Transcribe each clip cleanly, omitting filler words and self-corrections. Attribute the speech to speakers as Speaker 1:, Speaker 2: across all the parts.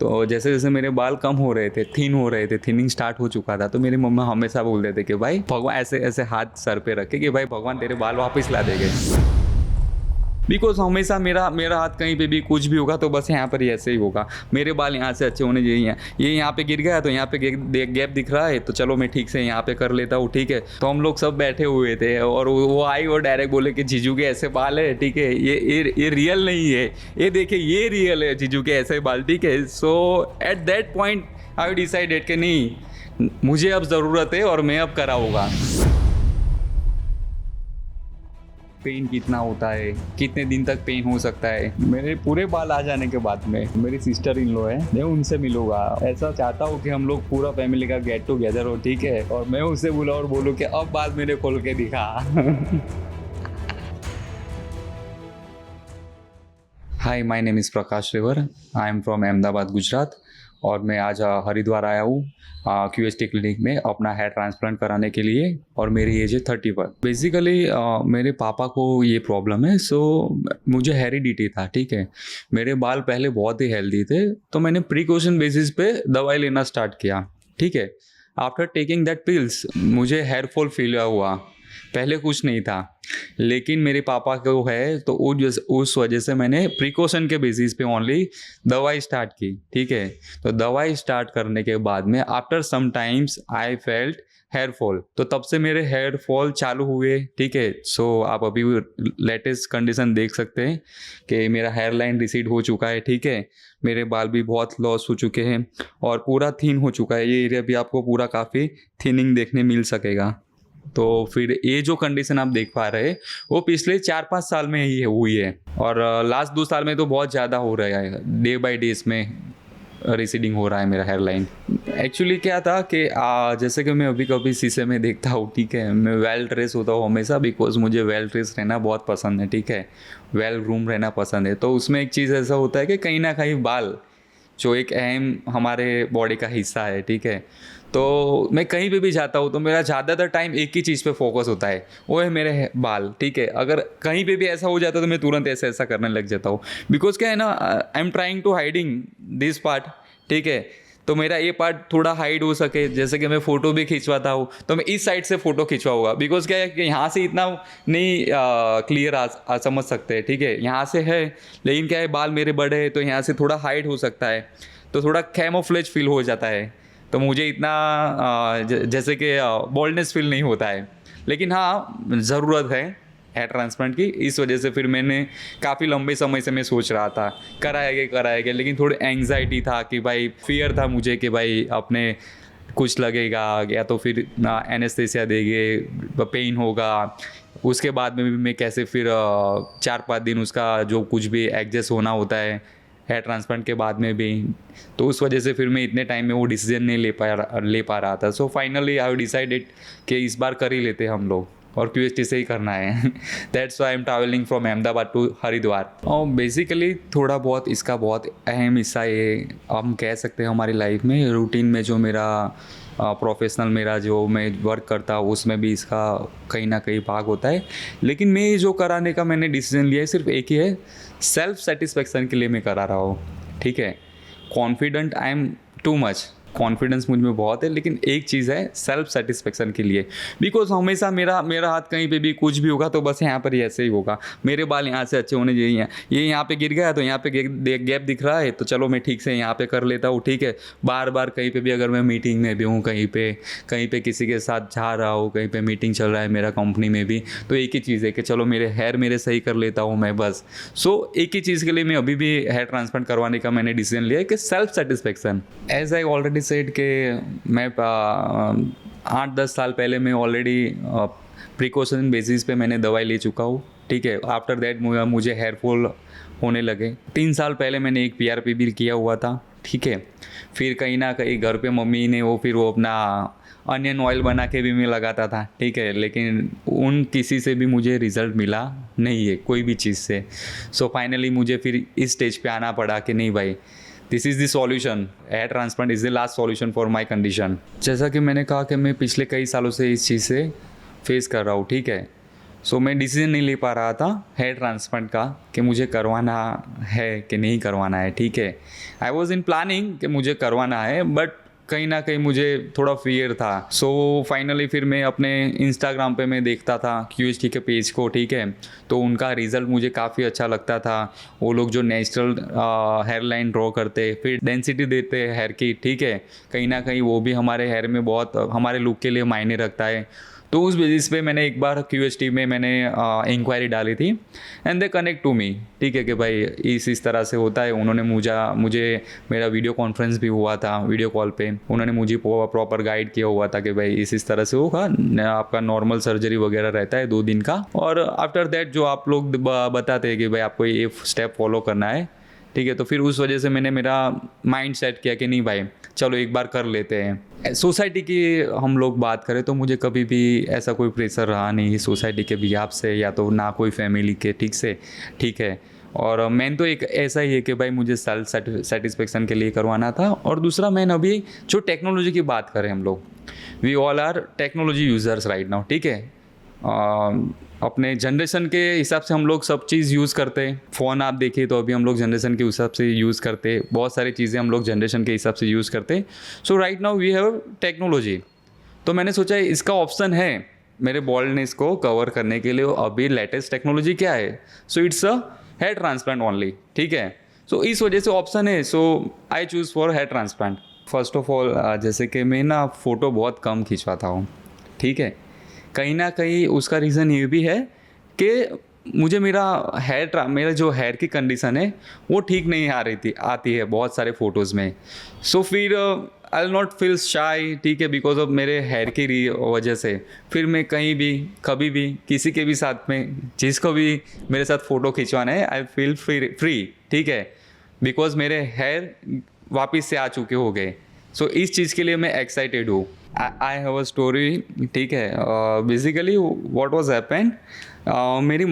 Speaker 1: तो जैसे जैसे मेरे बाल कम हो रहे थे, थिन हो रहे थे, थिनिंग स्टार्ट हो चुका था, तो मेरी मम्मा हमेशा बोलते थे कि भाई भगवान, ऐसे ऐसे हाथ सर पे रखे कि भाई भगवान तेरे बाल वापस ला देंगे। बिकॉज हमेशा मेरा मेरा हाथ कहीं पे भी कुछ भी होगा तो बस यहाँ पर ही ऐसे ही होगा। मेरे बाल यहाँ से अच्छे होने चाहिए, ये यहाँ पे गिर गया तो यहाँ पे गैप दिख रहा है, तो चलो मैं ठीक से यहाँ पे कर लेता हूँ, ठीक है। तो हम लोग सब बैठे हुए थे और वो आई और डायरेक्ट बोले कि जीजू के ऐसे बाल है, ठीक है, ये रियल नहीं है, ये देखिए ये रियल है जीजू के ऐसे बाल, ठीक है। So at that point I decided कि नहीं, मुझे अब ज़रूरत है और मैं अब कराऊंगा। पेन कितना होता है, कितने दिन तक पेन हो सकता है। मेरे पूरे बाल आ जाने के बाद में मेरी सिस्टर इन लॉ है, मैं उनसे मिलूंगा। ऐसा चाहता हूँ कि हम लोग पूरा फैमिली का गेट टुगेदर हो, ठीक है, और मैं उससे बोला और बोलूँ कि अब बाल मेरे खोल के दिखा। Hi, my name is Prakash Revar, I am from Ahmedabad Gujarat. और मैं आज हरिद्वार आया हूँ क्यूएसटी क्लिनिक में अपना हेयर ट्रांसप्लांट कराने के लिए, और मेरी एज है 31। बेसिकली मेरे पापा को ये प्रॉब्लम है, सो मुझे हेरिडिटी था, ठीक है। मेरे बाल पहले बहुत ही हेल्दी थे, तो मैंने प्रिकॉशन बेसिस पे दवाई लेना स्टार्ट किया, ठीक है। आफ्टर टेकिंग दैट पिल्स मुझे हेयर फॉल फील हुआ, पहले कुछ नहीं था, लेकिन मेरे पापा को है तो उस वजह से मैंने प्रिकॉशन के बेसिस पे ओनली दवाई स्टार्ट की, ठीक है। तो दवाई स्टार्ट करने के बाद में after some times I felt hair fall, तो तब से मेरे हेयर फॉल चालू हुए, ठीक है। सो आप अभी लेटेस्ट कंडीशन देख सकते हैं कि मेरा हेयर लाइन रिसीड हो चुका है, ठीक है। मेरे बाल भी बहुत लॉस हो चुके हैं और पूरा थिन हो चुका है, ये एरिया भी आपको पूरा काफ़ी थिनिंग देखने मिल सकेगा। तो फिर ये जो कंडीशन आप देख पा रहे हैं वो पिछले 4-5 साल में ही हुई है, और लास्ट 2 साल में तो बहुत ज़्यादा हो रहा है, डे बाय डे इसमें रिसीडिंग हो रहा है मेरा हेयर लाइन। एक्चुअली क्या था कि जैसे कि मैं अभी कभी शीशे में देखता हूँ, ठीक है, मैं वेल ड्रेस होता हूँ हमेशा, बिकॉज मुझे वेल ड्रेस रहना बहुत पसंद है, ठीक है, वेल ग्रूम रहना पसंद है। तो उसमें एक चीज़ ऐसा होता है कि कहीं ना कहीं बाल जो एक अहम हमारे बॉडी का हिस्सा है, ठीक है। तो मैं कहीं पे भी जाता हूँ तो मेरा ज़्यादातर टाइम एक ही चीज़ पे फोकस होता है, वो है मेरे बाल, ठीक है। अगर कहीं पे भी ऐसा हो जाता है तो मैं तुरंत ऐसा ऐसा करने लग जाता हूँ, बिकॉज क्या है ना, I am trying to hiding this part, ठीक है। तो मेरा ये पार्ट थोड़ा हाइड हो सके, जैसे कि मैं फ़ोटो भी खिंचवाता हूँ तो मैं इस साइड से फ़ोटो खिंचवाऊंगा, बिकॉज क्या है कि यहाँ से इतना नहीं क्लियर समझ सकते हैं, ठीक है, यहाँ से है, लेकिन क्या है बाल मेरे बड़े हैं तो यहाँ से थोड़ा हाइड हो सकता है, तो थोड़ा कैमोफ्लेज फील हो जाता है, तो मुझे इतना जैसे कि बोल्डनेस फील नहीं होता है। लेकिन हाँ, ज़रूरत है हेयर ट्रांसप्लांट की, इस वजह से फिर मैंने काफ़ी लंबे समय से मैं सोच रहा था कराएगा, लेकिन थोड़ी एंग्जाइटी था कि भाई, फियर था मुझे कि भाई अपने कुछ लगेगा या तो फिर एनेस्थेसिया देंगे, पेन होगा, उसके बाद में भी मैं कैसे फिर 4-5 दिन उसका जो कुछ भी एडजस्ट होना होता है हेयर ट्रांसप्लांट के बाद में भी, तो उस वजह से फिर मैं इतने टाइम में वो डिसीजन नहीं ले पा रहा था। सो फाइनली आई डिसाइडेड कि इस बार कर ही लेते हम लोग, और क्यूएसटी से ही करना है। That's why I am travelling from Ahmedabad to Haridwar. और बेसिकली थोड़ा बहुत इसका बहुत अहम हिस्सा ये हम कह सकते हैं हमारी लाइफ में, रूटीन में जो मेरा प्रोफेशनल मेरा जो मैं वर्क करता हूँ उसमें भी इसका कहीं ना कहीं भाग होता है। लेकिन मैं जो कराने का मैंने डिसीजन लिया है सिर्फ एक ही है, सेल्फ सेटिस्फेक्शन के लिए मैं करा रहा हूँ, ठीक है। Confident I am too much, confidence मुझ में बहुत है, लेकिन एक चीज़ है सेल्फ सेटिस्फेक्शन के लिए, बिकॉज हमेशा मेरा मेरा हाथ कहीं पे भी कुछ भी होगा तो बस यहाँ पर ही ऐसे ही होगा। मेरे बाल यहाँ से अच्छे होने चाहिए, ये यहाँ पे गिर गया तो यहाँ पे गैप दिख रहा है, तो चलो मैं ठीक से यहाँ पे कर लेता हूँ, ठीक है। बार बार कहीं पे भी अगर मैं मीटिंग में भी हूँ, कहीं पे किसी के साथ जा रहा हूँ, कहीं पे मीटिंग चल रहा है मेरा कंपनी में भी, तो एक ही चीज़ है कि चलो मेरे हेयर मेरे सही कर लेता हूँ मैं, बस। सो एक ही चीज़ के लिए मैं अभी भी हेयर ट्रांसप्लांट करवाने का मैंने डिसीजन लिया है कि self satisfaction. As I already said के मैं 8-10 साल पहले मैं ऑलरेडी प्रिकॉशन बेसिस पे मैंने दवाई ले चुका हूँ, ठीक है। आफ्टर दैट मुझे हेयर फॉल होने लगे। 3 साल पहले मैंने एक पीआरपी भी किया हुआ था, ठीक है। फिर कहीं ना कहीं घर पे मम्मी ने वो अपना अनियन ऑयल बना के भी मैं लगाता था, ठीक है, लेकिन उन किसी से भी मुझे रिज़ल्ट मिला नहीं है कोई भी चीज़ से। सो फाइनली मुझे फिर इस स्टेज पे आना पड़ा कि नहीं भाई, this is the solution, hair transplant is the last solution for my condition. जैसा कि मैंने कहा कि मैं पिछले कई सालों से इस चीज़ से फेस कर रहा हूँ, ठीक है। सो मैं डिसीजन नहीं ले पा रहा था हेयर ट्रांसप्लांट का कि मुझे करवाना है कि नहीं करवाना है, ठीक है। आई वॉज इन प्लानिंग कि मुझे करवाना है, बट कहीं ना कहीं मुझे थोड़ा फियर था। सो फाइनली फिर मैं अपने इंस्टाग्राम पे मैं देखता था QHT के पेज को, ठीक है। तो उनका रिज़ल्ट मुझे काफ़ी अच्छा लगता था। वो लोग जो नेचुरल हेयर लाइन ड्रॉ करते, फिर डेंसिटी देते हेयर की, ठीक है, कहीं ना कहीं वो भी हमारे हेयर में बहुत हमारे लुक के लिए मायने रखता है। तो उस बेसिस पे मैंने एक बार QHT में मैंने इंक्वायरी डाली थी, and they connect to me, ठीक है, कि भाई इस तरह से होता है। उन्होंने मुझे मेरा वीडियो कॉन्फ्रेंस भी हुआ था, वीडियो कॉल पे उन्होंने मुझे प्रॉपर गाइड किया हुआ था कि भाई इस तरह से होगा, आपका नॉर्मल सर्जरी वगैरह रहता है 2 दिन का, और आफ्टर दैट जो आप लोग बताते हैं कि भाई आपको ये स्टेप फॉलो करना है, ठीक है। तो फिर उस वजह से मैंने मेरा माइंड सेट किया कि नहीं भाई चलो एक बार कर लेते हैं। सोसाइटी की हम लोग बात करें तो मुझे कभी भी ऐसा कोई प्रेशर रहा नहीं सोसाइटी के बिहाफ से, या तो ना कोई फैमिली के, ठीक है। और मेन तो एक ऐसा ही है कि भाई मुझे सेल्फ सेटिस्फेक्शन के लिए करवाना था। और दूसरा मेन, अभी जो टेक्नोलॉजी की बात करें हम लोग, we all are technology users right now, ठीक है। अपने जनरेशन के हिसाब से हम लोग सब चीज़ यूज़ करते हैं। फ़ोन आप देखिए तो अभी हम लोग जनरेशन के हिसाब से यूज़ करते हैं, बहुत सारी चीज़ें हम लोग जनरेशन के हिसाब से यूज़ करते हैं। So right now we have technology. तो मैंने सोचा इसका ऑप्शन है मेरे बॉल्डनेस को कवर करने के लिए। अभी लेटेस्ट टेक्नोलॉजी क्या है? So it's a hair transplant only, ठीक है। सो इस वजह से ऑप्शन है, so I choose for hair transplant. First of all जैसे कि मैं ना फ़ोटो बहुत कम खिंचवाता हूँ, ठीक है। कहीं ना कहीं उसका रीज़न ये भी है कि मुझे मेरा जो हेयर की कंडीशन है वो ठीक नहीं आती है बहुत सारे फ़ोटोज़ में। सो फिर आई विल नॉट फील शाई, ठीक है, बिकॉज ऑफ मेरे हेयर की वजह से फिर मैं कहीं भी कभी भी किसी के भी साथ में जिसको भी मेरे साथ फ़ोटो खिंचवाना है आई फील फ्री, ठीक है, बिकॉज मेरे हेयर वापस से आ चुके हो गए। सो इस चीज़ के लिए मैं एक्साइटेड हूँ। आई हैव अ स्टोरी, ठीक है। बेसिकली व्हाट वाज हैपेंड, मेरी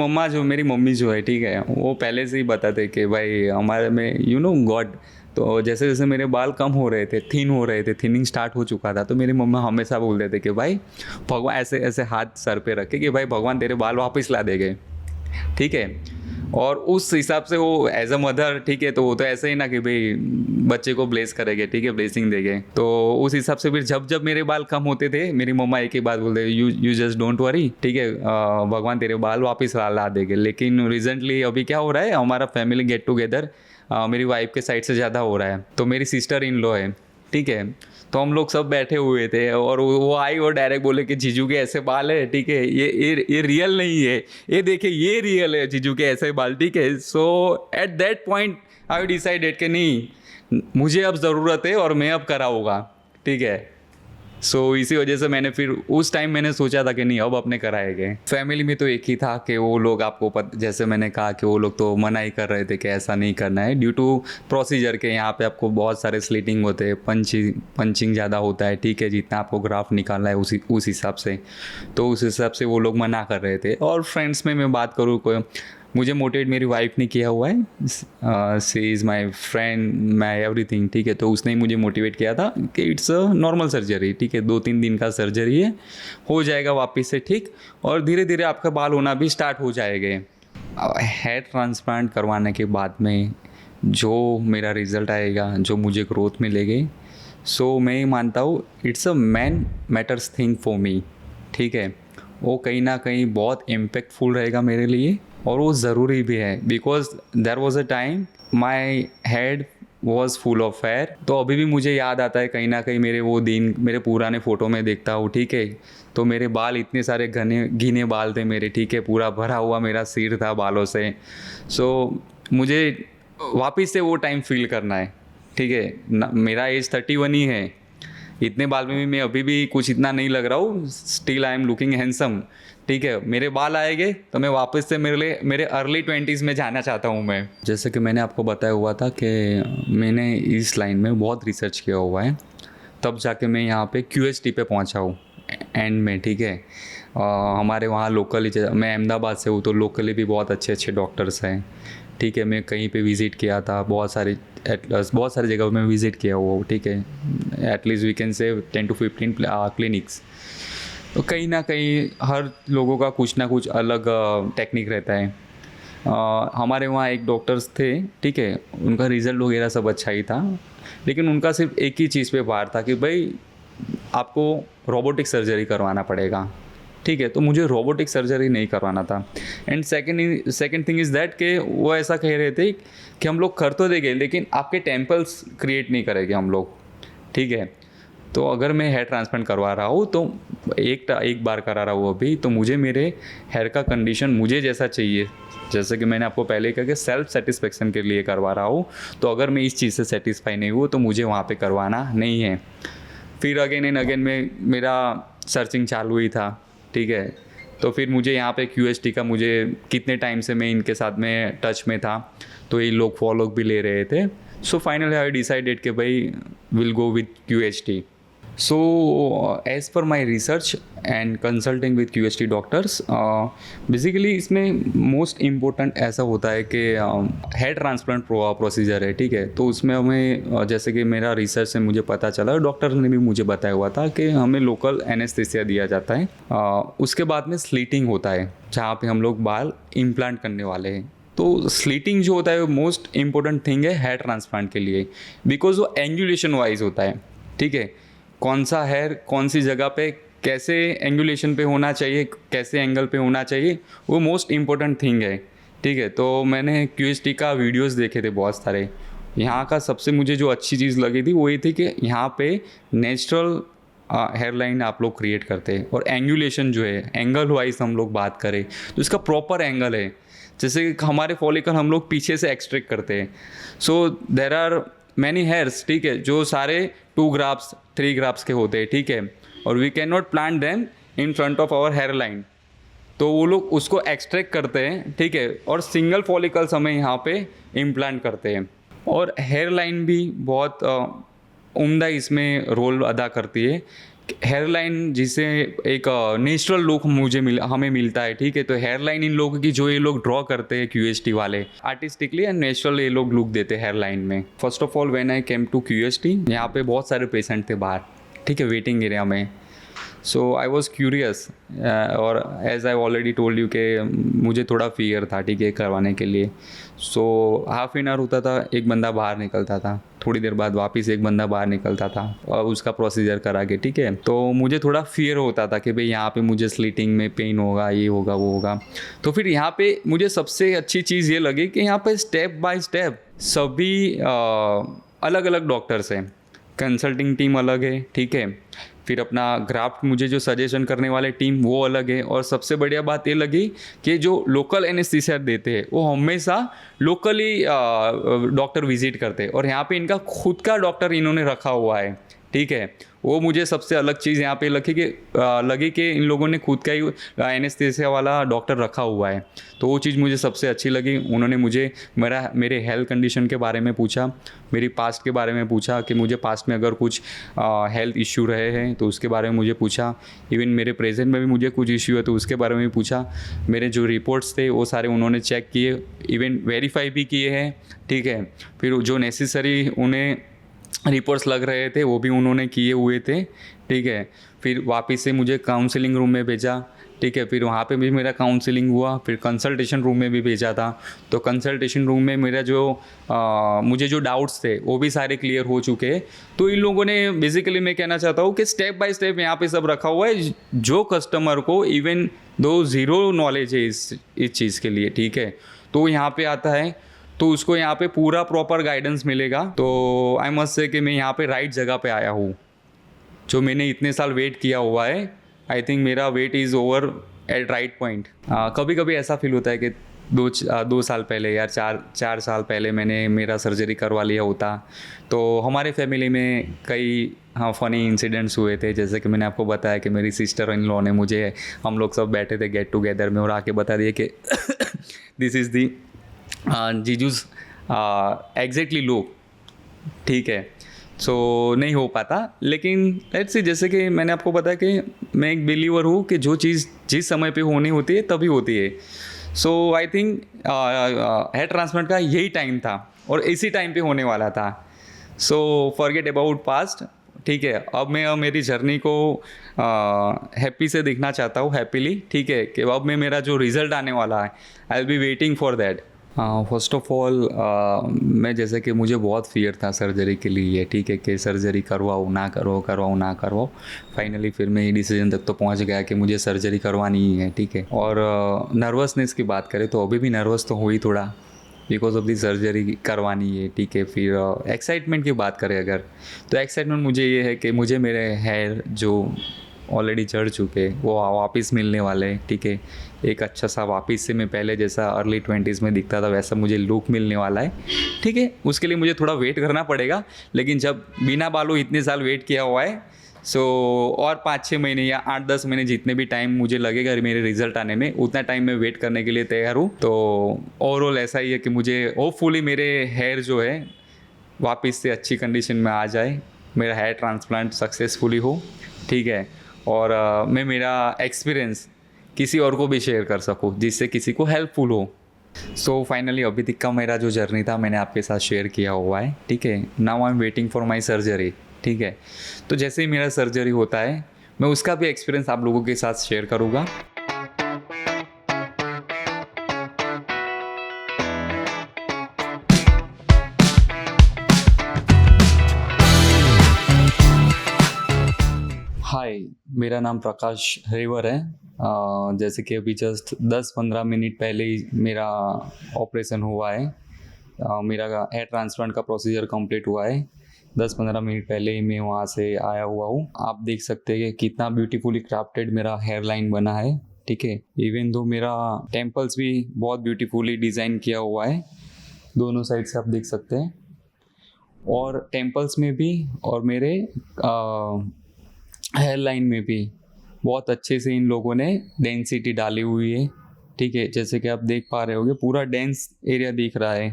Speaker 1: मम्मी जो है, ठीक है, वो पहले से ही बताते कि भाई हमारे में गॉड। तो जैसे जैसे मेरे बाल कम हो रहे थे, थिनिंग स्टार्ट हो चुका था, तो मेरी मम्मा हमेशा बोलते थे कि भाई भगवान, ऐसे ऐसे हाथ सर पे रखे कि भाई भगवान तेरे बाल वापस ला देंगे, ठीक है। और उस हिसाब से वो एज अ मदर, ठीक है, तो वो तो ऐसे ही ना कि भाई बच्चे को ब्लेस करेंगे, ठीक है, ब्लेसिंग देंगे। तो उस हिसाब से फिर जब मेरे बाल कम होते थे मेरी मम्मा एक ही बात बोलते, यू जस्ट डोंट वरी, ठीक है, भगवान तेरे बाल वापस ला देंगे। लेकिन रिसेंटली अभी क्या हो रहा है, हमारा फैमिली गेट टुगेदर मेरी वाइफ के साइड से ज़्यादा हो रहा है। तो मेरी सिस्टर इन लॉ है, ठीक है। तो हम लोग सब बैठे हुए थे और वो आई और डायरेक्ट बोले कि जीजू के ऐसे बाल है, ठीक है, ये रियल नहीं है, ये देखिए ये रियल है जीजू के ऐसे बाल, ठीक है। So at that point I decided कि नहीं, मुझे अब ज़रूरत है और मैं अब कराऊंगा, ठीक है। सो इसी वजह से मैंने फिर उस टाइम मैंने सोचा था कि नहीं अब अपने कराएंगे। फैमिली में तो एक ही था कि वो लोग आपको जैसे मैंने कहा कि वो लोग तो मना ही कर रहे थे कि ऐसा नहीं करना है, ड्यू टू प्रोसीजर के यहाँ पे आपको बहुत सारे स्लिटिंग होते हैं, पंचिंग ज़्यादा होता है, ठीक है, जितना आपको ग्राफ निकालना है उस हिसाब से। तो उस हिसाब से वो लोग मना कर रहे थे। और फ्रेंड्स में मैं बात करूँ, कोई मुझे मोटिवेट मेरी वाइफ ने किया हुआ है, she is my friend, my everything, ठीक है। तो उसने ही मुझे मोटिवेट किया था कि इट्स अ नॉर्मल सर्जरी, ठीक है, 2-3 दिन का सर्जरी है, हो जाएगा वापस से ठीक, और धीरे धीरे आपका बाल होना भी स्टार्ट हो जाएंगे। हेयर ट्रांसप्लांट करवाने के बाद में जो मेरा रिज़ल्ट आएगा, जो मुझे ग्रोथ मिलेगी, सो मैं ही मानता हूँ it's a matters thing for me, ठीक है। वो कहीं ना कहीं बहुत इम्पैक्टफुल रहेगा मेरे लिए, और वो ज़रूरी भी है, because there was a time my head was full of hair. तो अभी भी मुझे याद आता है कहीं ना कहीं मेरे वो दिन, मेरे पुराने फ़ोटो में देखता हूँ, ठीक है। तो मेरे बाल इतने सारे घने बाल थे मेरे, ठीक है, पूरा भरा हुआ मेरा सिर था बालों से। सो मुझे वापस से वो टाइम फील करना है, ठीक है। मेरा एज 31 ही है, इतने बाल में भी मैं अभी भी कुछ इतना नहीं लग रहा हूँ, still I am looking handsome, ठीक है। मेरे बाल आएंगे तो मैं वापस से मेरे अर्ली 20s में जाना चाहता हूँ मैं। जैसे कि मैंने आपको बताया हुआ था कि मैंने इस लाइन में बहुत रिसर्च किया हुआ है, तब जाके मैं यहाँ पे QHT पे पहुँचा हूँ एंड में, ठीक है। हमारे वहाँ लोकली, मैं अहमदाबाद से हूँ, तो लोकली भी बहुत अच्छे डॉक्टर्स हैं, ठीक है। मैं कहीं पे विज़िट किया था, बहुत सारी जगह में विज़िट किया हुआ हूँ, ठीक है। At least we can say 10 to 15 clinics. तो कहीं ना कहीं हर लोगों का कुछ ना कुछ अलग टेक्निक रहता है। हमारे वहाँ एक डॉक्टर्स थे, ठीक है, उनका रिज़ल्ट वगैरह सब अच्छा ही था, लेकिन उनका सिर्फ एक ही चीज़ पे भार था कि भाई आपको रोबोटिक सर्जरी करवाना पड़ेगा, ठीक है। तो मुझे रोबोटिक सर्जरी नहीं करवाना था। And second thing is that कि वो ऐसा कह रहे थे कि हम लोग कर तो देंगे लेकिन आपके टेम्पल्स क्रिएट नहीं करेंगे हम लोग, ठीक है। तो अगर मैं हेयर ट्रांसप्लांट करवा रहा हूँ तो एक बार करा रहा हूँ अभी, तो मुझे मेरे हेयर का कंडीशन मुझे जैसा चाहिए, जैसे कि मैंने आपको पहले कहा कि सेल्फ सेटिस्फेक्शन के लिए करवा रहा हूँ। तो अगर मैं इस चीज़ से सेटिस्फाई नहीं हूँ तो मुझे वहाँ पे करवाना नहीं है। फिर अगेन एंड अगेन में मेरा सर्चिंग चालू ही था, ठीक है। तो फिर मुझे यहाँ पे QST का, मुझे कितने टाइम से मैं इनके साथ में टच में था, तो ये लोग फॉलो भी ले रहे थे। सो फाइनली आई डिसाइडेड कि भाई will go with QST। So, as per my research and consulting with QST doctors, basically इसमें मोस्ट इम्पोर्टेंट ऐसा होता है कि हेयर ट्रांसप्लांट प्रोसीजर है, ठीक है। तो उसमें हमें जैसे कि मेरा रिसर्च से मुझे पता चला, डॉक्टर ने भी मुझे बताया हुआ था कि हमें लोकल एनेस्थीसिया दिया जाता है। उसके बाद में स्लीटिंग होता है जहाँ पे हम लोग बाल इम्प्लांट करने वाले हैं। तो स्लीटिंग जो होता है वो मोस्ट इम्पोर्टेंट थिंग है हेयर ट्रांसप्लांट के लिए, बिकॉज वो एंगुलेशन वाइज होता है, ठीक है। कौन सा हेयर कौन सी जगह पे कैसे एंगुलेशन पे होना चाहिए, कैसे एंगल पे होना चाहिए, वो मोस्ट इम्पोर्टेंट थिंग है, ठीक है। तो मैंने QST का वीडियोस देखे थे बहुत सारे। यहाँ का सबसे मुझे जो अच्छी चीज़ लगी थी वो ये थी कि यहाँ पे नेचुरल हेयर लाइन आप लोग क्रिएट करते हैं, और एंगुलेशन जो है एंगल वाइज हम लोग बात करें तो इसका प्रॉपर एंगल है। जैसे हमारे फॉलिकल हम लोग पीछे से एक्सट्रैक्ट करते हैं, सो देर आर मैनी हेयर्स, ठीक है, जो सारे 2 ग्राफ्स 3 ग्राफ्स के होते हैं, ठीक है, और we can not plant them in front of our hair line. तो वो लोग उसको एक्सट्रैक्ट करते हैं, ठीक है, और सिंगल फॉलिकल्स हमें यहाँ पे इम्प्लांट करते हैं। और हेयर लाइन भी बहुत उम्दा इसमें रोल अदा करती है। हेयर लाइन जिसे एक नेचुरल लुक हमें मिलता है, ठीक है। तो हेयर लाइन इन लोगों की जो ये लोग ड्रॉ करते हैं QST वाले, आर्टिस्टिकली एंड नेचुरल ये लोग लुक देते हैं हेयर लाइन में। First of all when I came to QST, यहाँ पे बहुत सारे पेशेंट थे बाहर, ठीक है, वेटिंग एरिया में। सो आई वॉज क्यूरियस, और as I already told you कि मुझे थोड़ा फियर था, ठीक है, करवाने के लिए। सो हाफ एन आवर होता था, एक बंदा बाहर निकलता था, थोड़ी देर बाद वापस एक बंदा बाहर निकलता था और उसका प्रोसीजर करा के, ठीक है। तो मुझे थोड़ा फियर होता था कि भाई यहाँ पे मुझे स्लीटिंग में पेन होगा, ये होगा, वो होगा। तो फिर यहाँ पे मुझे सबसे अच्छी चीज़ ये लगी कि यहाँ पे स्टेप बाय स्टेप सभी अलग अलग डॉक्टर्स हैं, कंसल्टिंग टीम अलग है, ठीक है। फिर अपना ग्राफ्ट मुझे जो सजेशन करने वाले टीम वो अलग है, और सबसे बढ़िया बात ये लगी कि जो लोकल एनेस्थीसिया देते हैं वो हमेशा लोकली डॉक्टर विजिट करते हैं, और यहाँ पे इनका खुद का डॉक्टर इन्होंने रखा हुआ है, ठीक है। वो मुझे सबसे अलग चीज़ यहाँ पे लगी कि इन लोगों ने खुद का ही एनेस्थीसिया वाला डॉक्टर रखा हुआ है। तो वो चीज़ मुझे सबसे अच्छी लगी। उन्होंने मुझे मेरे हेल्थ कंडीशन के बारे में पूछा, मेरी पास्ट के बारे में पूछा कि मुझे पास्ट में अगर कुछ हेल्थ इश्यू रहे हैं तो उसके बारे में मुझे पूछा। इवन मेरे प्रेजेंट में भी मुझे कुछ इश्यू है तो उसके बारे में भी पूछा। मेरे जो रिपोर्ट्स थे वो सारे उन्होंने चेक किए, इवन वेरीफाई भी किए हैं, ठीक है। फिर जो नेसेसरी उन्हें रिपोर्ट्स लग रहे थे वो भी उन्होंने किए हुए थे, ठीक है। फिर वापस से मुझे काउंसलिंग रूम में भेजा, ठीक है। फिर वहाँ पे भी मेरा काउंसलिंग हुआ। फिर कंसल्टेशन रूम में भी भेजा था। तो कंसल्टेशन रूम में मेरा मुझे जो डाउट्स थे वो भी सारे क्लियर हो चुके हैं। तो इन लोगों ने बेसिकली, मैं कहना चाहता हूँ कि स्टेप बाय स्टेप यहाँ पे सब रखा हुआ है, जो कस्टमर को इवन दो ज़ीरो नॉलेज है इस चीज़ के लिए, ठीक है, तो यहाँ पे आता है तो उसको यहाँ पे पूरा प्रॉपर गाइडेंस मिलेगा। तो आई मस्ट से कि मैं यहाँ पे राइट जगह पे आया हूँ। जो मैंने इतने साल वेट किया हुआ है, आई थिंक मेरा weight is over at right point. कभी कभी ऐसा फील होता है कि दो साल पहले या चार साल पहले मैंने मेरा सर्जरी करवा लिया होता तो हमारे फैमिली में कई फ़नी इंसिडेंट्स हुए थे। जैसे कि मैंने आपको बताया कि मेरी सिस्टर इन लॉ ने मुझे, हम लोग सब बैठे थे गेट टुगेदर में और आके बता दिए कि this is the Jesus exactly look, ठीक है। सो नहीं हो पाता, लेकिन लेट्स सी, जैसे कि मैंने आपको बताया कि मैं एक बिलीवर हूँ कि जो चीज़ जिस समय पे होनी होती है तभी होती है। So I think hair transplant का यही टाइम था और इसी टाइम पे होने वाला था। सो फॉरगेट अबाउट पास्ट, ठीक है। अब मैं मेरी जर्नी को हैप्पी से देखना चाहता हूँ, हैप्पीली, ठीक है, कि अब मैं मेरा जो रिज़ल्ट आने वाला है, I will be waiting for that. First of all मैं जैसे कि मुझे बहुत फियर था सर्जरी के लिए, ठीक है, कि सर्जरी करवाऊँ ना करवाऊँ ना करवाऊँ। फाइनली फिर मैं ये डिसीजन तक तो पहुंच गया कि मुझे सर्जरी करवानी ही है, ठीक है। और नर्वसनेस की बात करें तो अभी भी नर्वस तो हुई थोड़ा, बिकॉज ऑफ दी सर्जरी करवानी है, ठीक है। फिर एक्साइटमेंट की बात करें अगर, तो एक्साइटमेंट मुझे ये है कि मुझे मेरे हेयर जो ऑलरेडी चढ़ चुके वो वापस मिलने वाले हैं, ठीक है। एक अच्छा सा वापस से मैं पहले जैसा अर्ली 20s में दिखता था वैसा मुझे लुक मिलने वाला है, ठीक है। उसके लिए मुझे थोड़ा वेट करना पड़ेगा, लेकिन जब बिना बालों इतने साल वेट किया हुआ है, सो और 5-6 महीने या 8-10 महीने जितने भी टाइम मुझे लगेगा मेरे रिजल्ट आने में, उतना टाइम मैं वेट करने के लिए तैयार हूँ। तो ओवरऑल ऐसा ही है कि मुझे होपफुली मेरे हेयर जो है वापस से अच्छी कंडीशन में आ जाए, मेरा हेयर ट्रांसप्लांट सक्सेसफुली हो, ठीक है। और मैं मेरा एक्सपीरियंस किसी और को भी शेयर कर सकूँ जिससे किसी को हेल्पफुल हो। सो फाइनली अभी तक का मेरा जो जर्नी था मैंने आपके साथ शेयर किया हुआ है, ठीक है। Now I am waiting for my surgery, ठीक है। तो जैसे ही मेरा सर्जरी होता है मैं उसका भी एक्सपीरियंस आप लोगों के साथ शेयर करूँगा। हाय, मेरा नाम प्रकाश हरिवर है। जैसे कि अभी जस्ट 10-15 मिनट पहले ही मेरा ऑपरेशन हुआ है। मेरा हेयर ट्रांसप्लांट का प्रोसीजर कंप्लीट हुआ है। 10-15 मिनट पहले ही मैं वहाँ से आया हुआ हूँ। आप देख सकते हैं कि कितना ब्यूटीफुली क्राफ्टेड मेरा हेयर लाइन बना है, ठीक है। इवन दो मेरा टेम्पल्स भी बहुत ब्यूटीफुली डिज़ाइन किया हुआ है, दोनों साइड से आप देख सकते हैं। और टेम्पल्स में भी और मेरे हेयर लाइन में भी बहुत अच्छे से इन लोगों ने डेंसिटी डाली हुई है, ठीक है। जैसे कि आप देख पा रहे होगे पूरा डेंस एरिया दिख रहा है,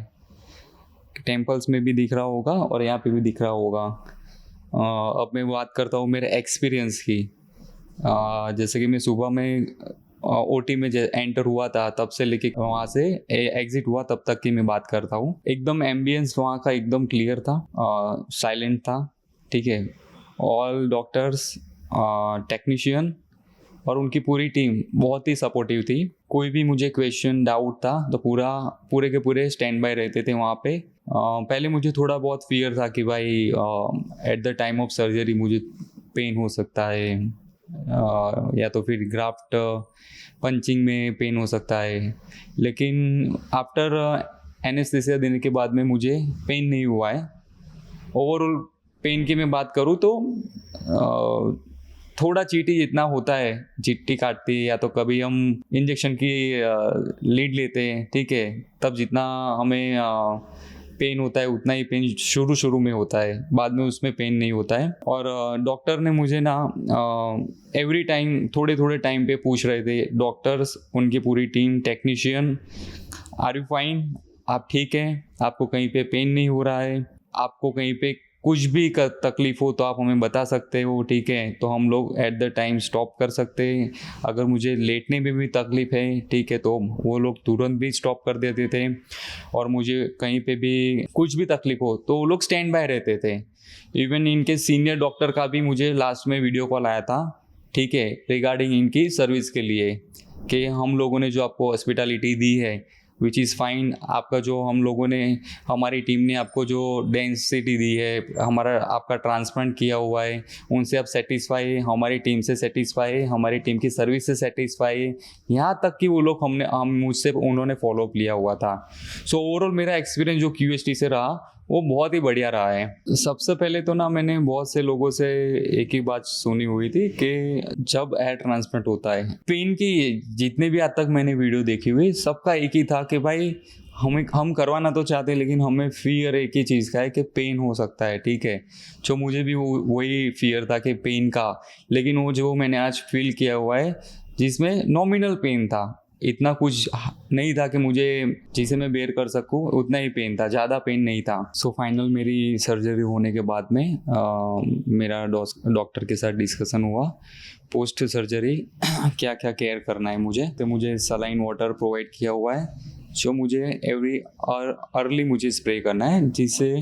Speaker 1: टेम्पल्स में भी दिख रहा होगा और यहाँ पे भी दिख रहा होगा। अब मैं बात करता हूँ मेरे एक्सपीरियंस की। जैसे कि मैं सुबह में ओटी में एंटर हुआ था तब से लेके वहाँ से एग्जिट हुआ तब तक की मैं बात करता हूँ। एकदम एम्बियंस वहाँ का एकदम क्लियर था, साइलेंट था, ठीक है। ऑल डॉक्टर्स, टेक्नीशियन और उनकी पूरी टीम बहुत ही सपोर्टिव थी। कोई भी मुझे क्वेश्चन डाउट था तो पूरे के पूरे स्टैंड बाय रहते थे वहाँ पे। पहले मुझे थोड़ा बहुत फियर था कि भाई at the time of surgery मुझे पेन हो सकता है, या तो फिर ग्राफ्ट पंचिंग में पेन हो सकता है। लेकिन आफ्टर एनेस्थीसिया देने के बाद में मुझे पेन नहीं हुआ है। ओवरऑल पेन की मैं बात करूँ तो थोड़ा चीटी जितना होता है, चिट्टी काटती है या तो कभी हम इंजेक्शन की लीड लेते हैं, ठीक है, तब जितना हमें पेन होता है उतना ही पेन शुरू में होता है, बाद में उसमें पेन नहीं होता है। और डॉक्टर ने मुझे ना एवरी टाइम थोड़े टाइम पे पूछ रहे थे डॉक्टर्स, उनकी पूरी team, technician, are you fine, आप ठीक हैं, आपको कहीं पे पेन नहीं हो रहा है, आपको कहीं पे कुछ भी तकलीफ हो तो आप हमें बता सकते हो, ठीक है, तो हम लोग एट द टाइम स्टॉप कर सकते हैं। अगर मुझे लेटने में भी तकलीफ है, ठीक है, तो वो लोग तुरंत भी स्टॉप कर देते थे। और मुझे कहीं पे भी कुछ भी तकलीफ हो तो वो लोग स्टैंड बाय रहते थे। इवन इनके सीनियर डॉक्टर का भी मुझे लास्ट में वीडियो कॉल आया था, ठीक है, रिगार्डिंग इनकी सर्विस के लिए, कि हम लोगों ने जो आपको हॉस्पिटलिटी दी है विच इज़ फाइन, आपका जो हम लोगों ने, हमारी टीम ने आपको जो डेंसिटी दी है, हमारा आपका ट्रांसप्लांट किया हुआ है, उनसे आप सेटिस्फाई है, हमारी टीम से सेटिस्फाई है, हमारी टीम की सर्विस से सेटिस्फाई है, यहाँ तक कि वो लोग मुझसे उन्होंने फॉलोअप लिया हुआ था। सो ओवरऑल मेरा एक्सपीरियंस जो QST से रहा वो बहुत ही बढ़िया रहा है। सबसे पहले तो ना मैंने बहुत से लोगों से एक ही बात सुनी हुई थी कि जब हेयर ट्रांसप्लांट होता है, पेन की जितने भी आज तक मैंने वीडियो देखी हुई सबका एक ही था कि भाई हम करवाना तो चाहते लेकिन हमें फियर एक ही चीज़ का है कि पेन हो सकता है, ठीक है। जो मुझे भी वही फियर था कि पेन का, लेकिन वो जो मैंने आज फील किया हुआ है जिसमें नॉमिनल पेन था, इतना कुछ नहीं था कि मुझे जिसे मैं बेयर कर सकूं, उतना ही पेन था, ज़्यादा पेन नहीं था। सो फाइनल मेरी सर्जरी होने के बाद में मेरा डॉक्टर के साथ डिस्कशन हुआ पोस्ट सर्जरी क्या क्या केयर करना है मुझे। तो मुझे सलाइन वाटर प्रोवाइड किया हुआ है, जो मुझे अर्ली मुझे स्प्रे करना है, जिससे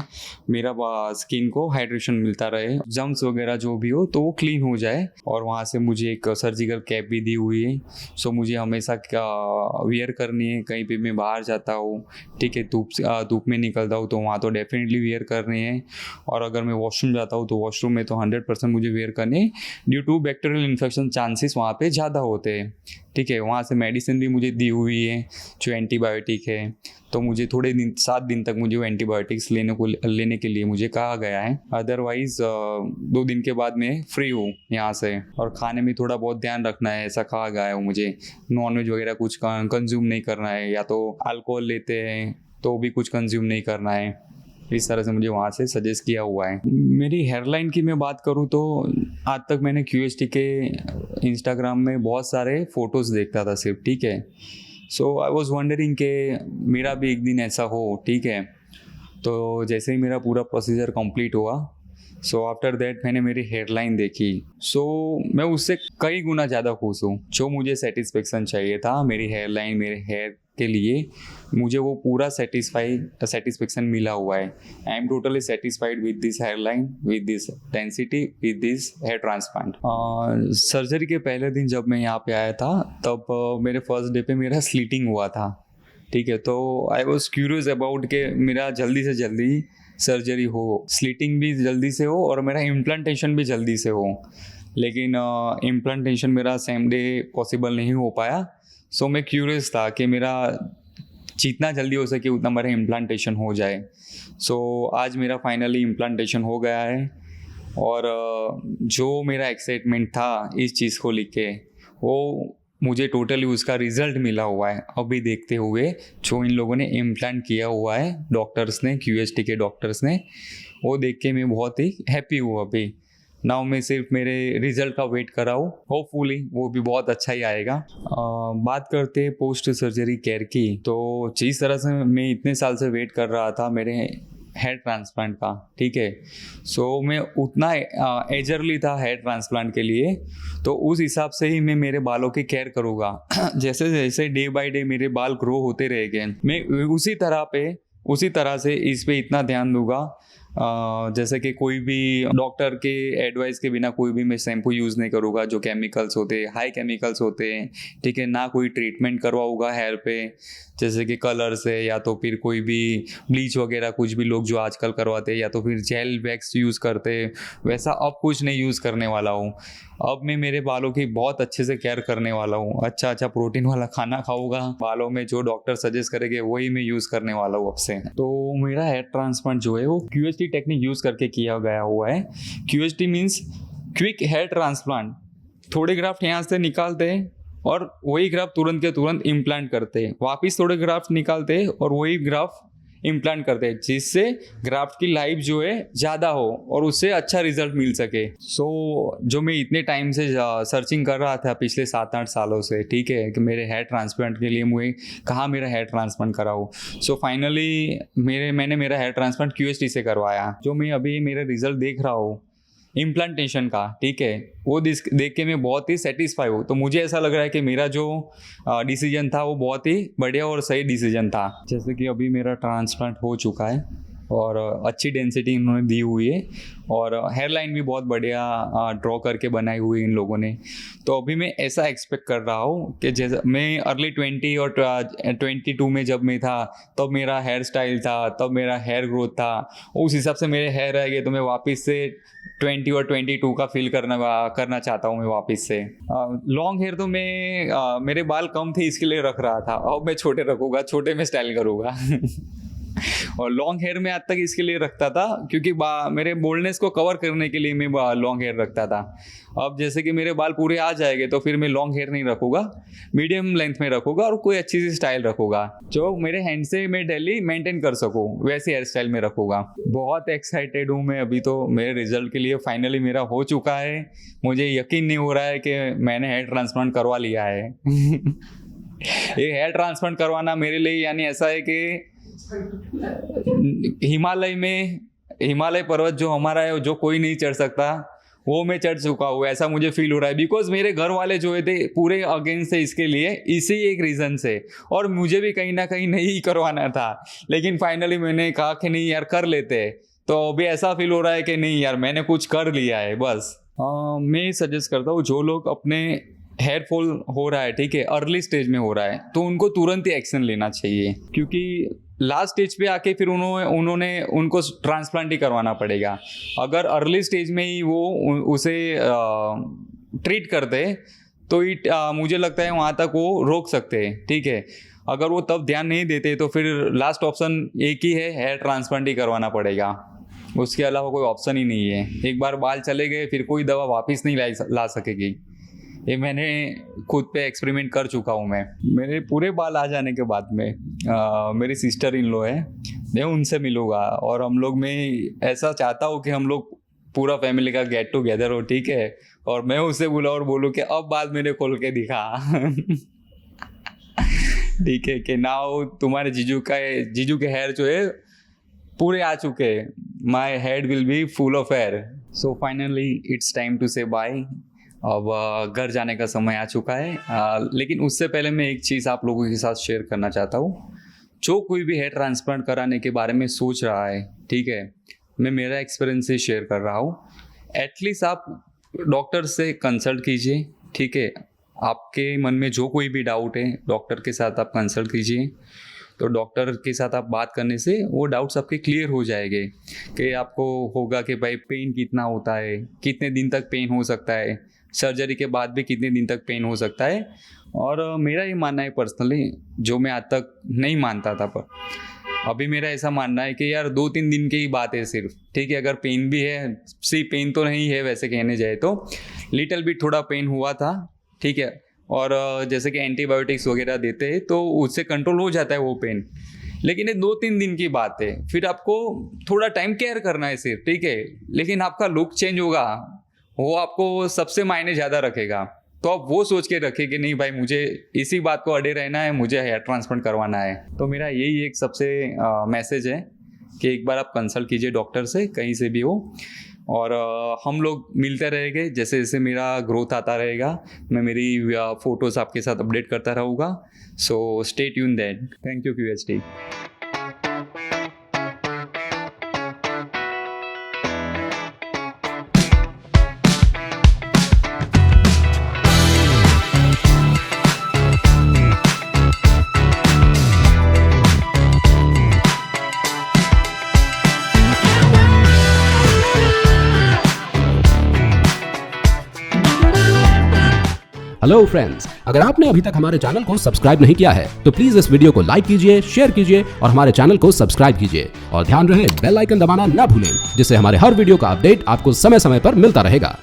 Speaker 1: मेरा स्किन को हाइड्रेशन मिलता रहे, जम्स वगैरह जो भी हो तो वो क्लीन हो जाए। और वहाँ से मुझे एक सर्जिकल कैप भी दी हुई है, सो मुझे हमेशा वियर करनी है। कहीं पे मैं बाहर जाता हूँ, ठीक है, धूप में निकलता हूँ तो वहाँ तो डेफिनेटली वियर करनी है। और अगर मैं वॉशरूम जाता हूँ तो वॉशरूम में तो 100% मुझे वियर करनी है, due to bacterial infection chances वहाँ पे ज़्यादा होते हैं, ठीक है। वहाँ से मेडिसिन भी मुझे दी हुई है जो एंटीबायोटिक है, तो मुझे 7 दिन तक मुझे वो एंटीबायोटिक्स लेने के लिए मुझे कहा गया है। अदरवाइज 2 दिन के बाद मैं फ्री हूँ यहाँ से। और खाने में थोड़ा बहुत ध्यान रखना है, ऐसा कहा गया है मुझे। नॉनवेज वगैरह कुछ कंज्यूम नहीं करना है, या तो अल्कोहल लेते हैं तो भी कुछ कंज्यूम नहीं करना है। इस तरह से मुझे वहाँ से सजेस्ट किया हुआ है। मेरी हेयरलाइन की मैं बात करूँ तो आज तक मैंने QST के इंस्टाग्राम में बहुत सारे फ़ोटोज़ देखता था सिर्फ, ठीक है। सो आई वॉज वंडरिंग कि मेरा भी एक दिन ऐसा हो, ठीक है। तो जैसे ही मेरा पूरा प्रोसीजर कंप्लीट हुआ, सो आफ्टर दैट मैंने मेरी हेयरलाइन देखी, सो मैं उससे कई गुना ज़्यादा खुश हूँ। जो मुझे सेटिस्फेक्शन चाहिए था मेरी हेयरलाइन, मेरे हेयर के लिए, मुझे वो पूरा सेटिस्फेक्शन मिला हुआ है। I am totally satisfied with this hairline, with this density, with this hair transplant. Surgery के पहले दिन जब मैं यहाँ पे आया था, तब मेरे फर्स्ट डे पे मेरा स्लीटिंग हुआ था, ठीक है। तो आई वॉज क्यूरियस अबाउट के मेरा जल्दी से जल्दी सर्जरी हो, स्लीटिंग भी जल्दी से हो और मेरा इम्प्लांटेशन भी जल्दी से हो। लेकिन इम्प्लांटेशन मेरा सेम डे पॉसिबल नहीं हो पाया। सो मैं क्यूरियस था कि मेरा जितना जल्दी हो सके उतना मेरा इम्प्लांटेशन हो जाए। सो आज मेरा फाइनली इम्प्लांटेशन हो गया है। और जो मेरा एक्साइटमेंट था इस चीज़ को लेके, वो मुझे टोटली उसका रिजल्ट मिला हुआ है अभी देखते हुए। जो इन लोगों ने इम्प्लांट किया हुआ है, डॉक्टर्स ने, QST के डॉक्टर्स ने, वो देख के मैं बहुत ही हैप्पी हूँ अभी। नाउ मैं सिर्फ मेरे रिजल्ट का वेट कर रहा हूँ, होपफुली वो भी बहुत अच्छा ही आएगा। बात करते हैं पोस्ट सर्जरी केयर की, तो जिस तरह से मैं इतने साल से वेट कर रहा था मेरे हेयर ट्रांसप्लांट का, ठीक है। सो मैं उतना एजरली था हेयर ट्रांसप्लांट के लिए, तो उस हिसाब से ही मैं मेरे बालों की केयर करूँगा। जैसे जैसे डे बाय डे मेरे बाल ग्रो होते रहेंगे, मैं उसी तरह से इस पे इतना ध्यान दूंगा। जैसे कि कोई भी डॉक्टर के एडवाइस के बिना कोई भी मैं शैम्पू यूज़ नहीं करूँगा जो केमिकल्स होते हैं, हाई केमिकल्स होते हैं, ठीक है। ना कोई ट्रीटमेंट करवाऊँगा हेयर पे, जैसे कि कलर से, या तो फिर कोई भी ब्लीच वगैरह कुछ भी लोग जो आजकल करवाते हैं, या तो फिर जेल वैक्स यूज़ करते हैं, वैसा अब कुछ नहीं यूज़ करने वाला हूँ। अब मैं मेरे बालों की बहुत अच्छे से केयर करने वाला हूँ। अच्छा प्रोटीन वाला खाना खाऊंगा, बालों में जो डॉक्टर सजेस्ट करेंगे वही मैं यूज़ करने वाला हूँ अब से। तो मेरा हेयर ट्रांसप्लांट जो है वो QST टेक्निक यूज़ करके किया गया हुआ है। QST means quick hair transplant. थोड़े ग्राफ्ट यहाँ से निकालते हैं और वही ग्राफ्ट तुरंत के तुरंत इम्प्लांट करते हैं, वापिस थोड़े ग्राफ्ट निकालते हैं और वही ग्राफ्ट इम्प्लांट करते हैं, जिससे ग्राफ्ट की लाइफ जो है ज़्यादा हो और उससे अच्छा रिजल्ट मिल सके। सो जो मैं इतने टाइम से सर्चिंग कर रहा था पिछले 7-8 सालों से, ठीक है, कि मेरे हेयर ट्रांसप्लांट के लिए मुझे कहाँ मेरा हेयर ट्रांसप्लांट कराऊँ। सो फाइनली मैंने मेरा हेयर ट्रांसप्लांट QST से करवाया। जो मैं अभी मेरा रिजल्ट देख रहा हूँ इम्प्लांटेशन का, ठीक है, वो देख के मैं बहुत ही सेटिस्फाई हूँ। तो मुझे ऐसा लग रहा है कि मेरा जो डिसीजन था वो बहुत ही बढ़िया और सही डिसीजन था। जैसे कि अभी मेरा ट्रांसप्लांट हो चुका है और अच्छी डेंसिटी इन्होंने दी हुई है और हेयरलाइन भी बहुत बढ़िया ड्रॉ करके बनाई हुई है इन लोगों ने। तो अभी मैं ऐसा एक्सपेक्ट कर रहा हूँ कि जैसे मैं अर्ली 20 और 22 में जब मैं था तब मेरा हेयर स्टाइल था, तब मेरा हेयर ग्रोथ था, उस हिसाब से मेरे हेयर रह गए। तो मैं वापस से 20 और 22 का फील करना चाहता हूँ मैं वापस से। लॉन्ग हेयर तो मैं मेरे बाल कम थे इसके लिए रख रहा था, अब मैं छोटे रखूँगा, छोटे में स्टाइल करूँगा। और लॉन्ग हेयर में आज तक इसके लिए रखता था क्योंकि मेरे बोल्डनेस को कवर करने के लिए मैं लॉन्ग हेयर रखता था। अब जैसे कि मेरे बाल पूरे आ जाएंगे तो फिर मैं लॉन्ग हेयर नहीं रखूँगा, मीडियम लेंथ में रखूँगा और कोई अच्छी सी स्टाइल रखूँगा जो मेरे हैंड से मैं डेली मेंटेन कर सकूँ, वैसे हेयर स्टाइल में रखूँगा। बहुत एक्साइटेड हूँ मैं अभी तो मेरे रिजल्ट के लिए। फाइनली मेरा हो चुका है, मुझे यकीन नहीं हो रहा है कि मैंने हेयर ट्रांसप्लांट करवा लिया है। ये हेयर ट्रांसप्लांट करवाना मेरे लिए यानी ऐसा है कि हिमालय पर्वत जो हमारा है जो कोई नहीं चढ़ सकता, वो मैं चढ़ चुका हूँ, ऐसा मुझे फील हो रहा है। बिकॉज मेरे घर वाले जो थे पूरे अगेंस्ट थे इसके लिए, इसी एक रीज़न से, और मुझे भी कहीं ना कहीं नहीं करवाना था। लेकिन फाइनली मैंने कहा कि नहीं यार कर लेते, तो अभी ऐसा फील हो रहा है कि नहीं यार मैंने कुछ कर लिया है बस। मैं सजेस्ट करता हूँ जो लोग अपने हेयर फॉल हो रहा है, ठीक है, अर्ली स्टेज में हो रहा है, तो उनको तुरंत ही एक्शन लेना चाहिए, क्योंकि लास्ट स्टेज पे आके फिर उनको ट्रांसप्लांट ही करवाना पड़ेगा। अगर अर्ली स्टेज में ही वो उसे ट्रीट करते तो मुझे लगता है वहाँ तक वो रोक सकते हैं, ठीक है। अगर वो तब ध्यान नहीं देते तो फिर लास्ट ऑप्शन एक ही है, हेयर ट्रांसप्लांट ही करवाना पड़ेगा, उसके अलावा कोई ऑप्शन ही नहीं है। एक बार बाल चले गए फिर कोई दवा वापस नहीं ला सकेगी। ये मैंने खुद पे एक्सपेरिमेंट कर चुका हूँ मैं। मेरे पूरे बाल आ जाने के बाद में मेरी सिस्टर इन लॉ है, मैं उनसे मिलूँगा, और हम लोग, मैं ऐसा चाहता हूँ कि हम लोग पूरा फैमिली का गेट टुगेदर हो, ठीक है, और मैं उससे बोला और बोलूँ कि अब बाल मेरे खोल के दिखा ठीक है, कि नाउ तुम्हारे जीजू के हेयर जो है पूरे आ चुके, my head will be full of hair. So finally it's time to say bye. अब घर जाने का समय आ चुका है, लेकिन उससे पहले मैं एक चीज़ आप लोगों के साथ शेयर करना चाहता हूँ। जो कोई भी हेयर ट्रांसप्लांट कराने के बारे में सोच रहा है, ठीक है, मैं मेरा एक्सपीरियंस से शेयर कर रहा हूँ। एटलीस्ट आप डॉक्टर से कंसल्ट कीजिए, ठीक है। आपके मन में जो कोई भी डाउट है डॉक्टर के साथ आप कंसल्ट कीजिए, तो डॉक्टर के साथ आप बात करने से वो डाउट्स आपके क्लियर हो जाएंगे। कि आपको होगा कि भाई पेन कितना होता है, कितने दिन तक पेन हो सकता है, सर्जरी के बाद भी कितने दिन तक पेन हो सकता है। और मेरा ये मानना है पर्सनली, जो मैं आज तक नहीं मानता था, पर अभी मेरा ऐसा मानना है कि यार 2-3 दिन की ही बात है सिर्फ, ठीक है। अगर पेन भी है, पेन तो नहीं है वैसे कहने जाए तो, लिटिल बिट थोड़ा पेन हुआ था, ठीक है, और जैसे कि एंटीबायोटिक्स वगैरह देते हैं तो उससे कंट्रोल हो जाता है वो पेन। लेकिन ये 2-3 दिन की बात है, फिर आपको थोड़ा टाइम केयर करना है सिर्फ, ठीक है। लेकिन आपका लुक चेंज होगा, वो आपको सबसे मायने ज़्यादा रखेगा। तो आप वो सोच के रखें कि नहीं भाई मुझे इसी बात को अड़े रहना है, मुझे हेयर ट्रांसप्लांट करवाना है। तो मेरा यही एक सबसे मैसेज है कि एक बार आप कंसल्ट कीजिए डॉक्टर से, कहीं से भी हो, और हम लोग मिलते रहेंगे। जैसे जैसे मेरा ग्रोथ आता रहेगा मैं मेरी फ़ोटोज़ आपके साथ अपडेट करता रहूँगा। So stay tune that. Thank you QHT।
Speaker 2: Hello friends, अगर आपने अभी तक हमारे चैनल को सब्सक्राइब नहीं किया है तो प्लीज इस वीडियो को लाइक कीजिए, शेयर कीजिए और हमारे चैनल को सब्सक्राइब कीजिए। और ध्यान रहे बेल आइकन दबाना ना भूलें, जिससे हमारे हर वीडियो का अपडेट आपको समय समय पर मिलता रहेगा।